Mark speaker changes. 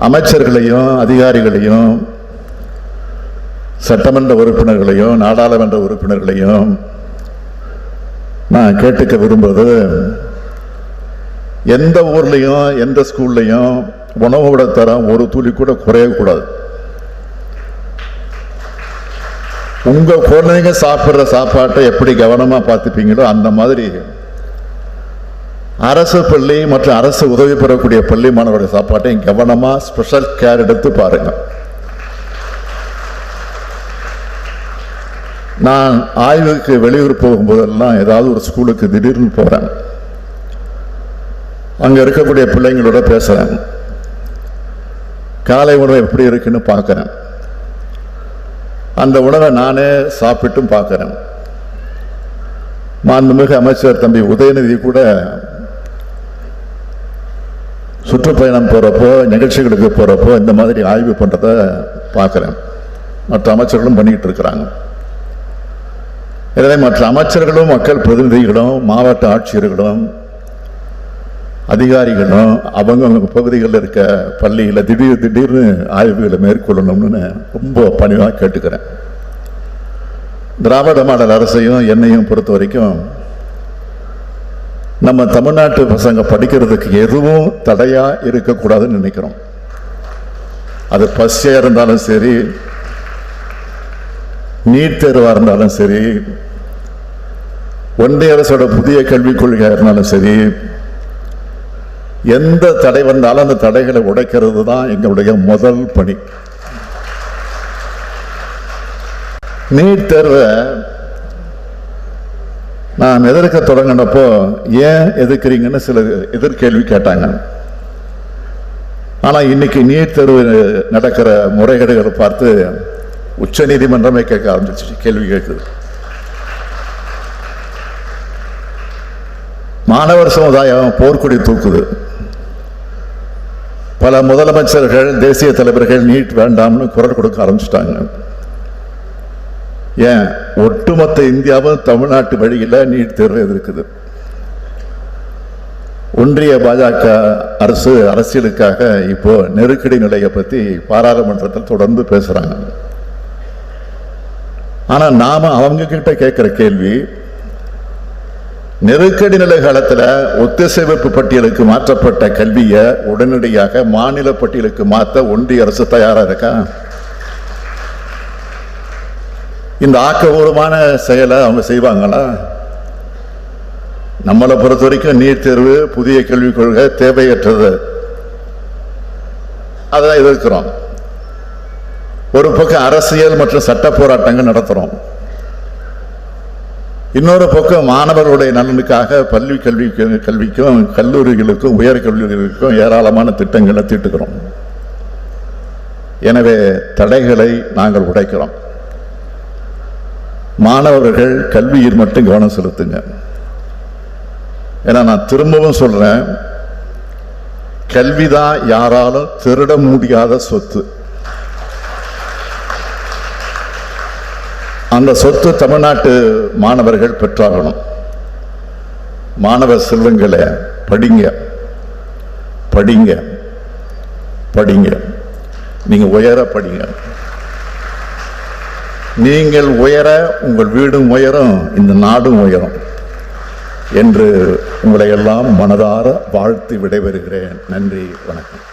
Speaker 1: அமைச்சர்களையும் அதிகாரிகளையும் சட்டமன்ற உறுப்பினர்களையும் நாடாளுமன்ற உறுப்பினர்களையும் நான் கேட்டுக்க விரும்புவது, எந்த ஊர்லையும் எந்த ஸ்கூல்லையும் உணவோட தரம் ஒரு துளி கூட குறையக்கூடாது. உங்க குழந்தைங்க சாப்பிட்ற சாப்பாட்டை எப்படி கவனமா பார்த்துப்பீங்களோ அந்த மாதிரி அரசு பள்ளி மற்றும் அரசு உதவி பெறக்கூடிய பள்ளி மாணவருடைய சாப்பாட்டை கவனமா ஸ்பெஷல் கேர் எடுத்து பாருங்க. நான் ஆய்வுக்கு வெளியூர் போகும்போதெல்லாம் ஏதாவது ஒரு ஸ்கூலுக்கு திடீர்னு போறேன். அங்க இருக்கக்கூடிய பிள்ளைங்களோட பேசுறேன். காலை உணவு எப்படி இருக்குன்னு பார்க்கிறேன். அந்த உணவை நானே சாப்பிட்டும் பார்க்கிறேன். மாண்புமிகு அமைச்சர் தம்பி உதயநிதி கூட சுற்றுப்பயணம் போறப்போ நிகழ்ச்சிகளுக்கு போறப்போ இந்த மாதிரி ஆய்வு பண்றதை பார்க்கிறேன். மற்ற அமைச்சர்களும் பண்ணிட்டு இருக்கிறாங்க. எனவே மற்ற அமைச்சர்களும் மக்கள் பிரதிநிதிகளும் மாவட்ட ஆட்சியர்களும் அதிகாரிகளும் அவங்க பகுதிகளில் இருக்க பள்ளியில் திடீர்னு ஆய்வுகளை மேற்கொள்ளணும்னு ரொம்ப பணிவாக கேட்டுக்கிறேன். திராவிட மாடல் அரசையும் என்னையும் பொறுத்த வரைக்கும் நம்ம தமிழ்நாட்டு பசங்க படிக்கிறதுக்கு எதுவும் தடையா இருக்கக்கூடாதுன்னு நினைக்கிறோம். அது பஸ்ஸா இருந்தாலும் சரி, நீட் தேர்வா இருந்தாலும் சரி, ஒன்றிய அரசோட புதிய கல்விக் கொள்கையா இருந்தாலும் சரி, எந்த தடை வந்தாலும் அந்த தடைகளை உடைக்கிறது தான் எங்களுடைய முதல் பணி. நீட் தேர்வை நான் எதிர்க்க தொடங்கினப்போ ஏன் எதிர்க்கிறீங்கன்னு சில எதிர்கேள்வி கேட்டாங்க. ஆனா இன்னைக்கு நீட் தேர்வு நடக்கிற முறைகேடுகளை பார்த்து உச்ச நீதிமன்றமே கேட்க ஆரம்பிச்சு, கேள்வி கேட்குது. மாணவர் சமுதாயம் போர்க்கொடி தூக்குது. பல முதலமைச்சர்கள் தேசிய தலைவர்கள் நீட் வேண்டாம்னு குரல் கொடுக்க ஆரம்பிச்சிட்டாங்க. ஏன் ஒட்டுமொத்த இந்தியாவும் தமிழ்நாட்டு வழியில் நீட் தேர்வு எதிர்க்குது. ஒன்றிய பாஜக அரசு அரசியலுக்காக இப்போ நெருக்கடி நிலையை பத்தி பாராளுமன்றத்தில் தொடர்ந்து பேசுறாங்க. ஆனா நாம அவங்க கிட்ட கேட்கிற கேள்வி, நெருக்கடி நிலை காலத்தில் ஒத்திசைவு பட்டியலுக்கு மாற்றப்பட்ட கல்வியை உடனடியாக மாநில பட்டியலுக்கு மாற்ற ஒன்றிய அரசு தயாரா இருக்கா? இந்த ஆக்கபூர்வமான செயலை அவங்க செய்வாங்களா? நம்மளை பொறுத்த வரைக்கும் நீட் தேர்வு, புதிய கல்விக் கொள்கை தேவையற்றது, அதான் எதிர்க்கிறோம். ஒரு பக்கம் அரசியல் மற்றும் சட்ட போராட்டங்கள் நடத்துறோம். இன்னொரு பக்கம் மாணவர்களுடைய நலனுக்காக பள்ளி கல்விக்கும் கல்லூரிகளுக்கும் உயர் கல்லூரிகளுக்கும் ஏராளமான திட்டங்களை தீட்டுக்கிறோம். எனவே தடைகளை நாங்கள் உடைக்கிறோம். மாணவர்கள் கல்வியில் மட்டும் கவனம் செலுத்துங்க. ஏன்னா நான் திரும்பவும் சொல்றேன், கல்விதான் யாராலும் திருட முடியாத சொத்து. அந்த சொத்து தமிழ்நாட்டு மாணவர்கள் பெற்றாகணும். மாணவ செல்வங்களை படிங்க படிங்க படிங்க. நீங்க உயர படிங்க. நீங்கள் உயர உங்கள் வீடும் உயரும், இந்த நாடும் உயரும் என்று உங்களை எல்லாம் மனதார வாழ்த்து விடைபெறுகிறேன். நன்றி, வணக்கம்.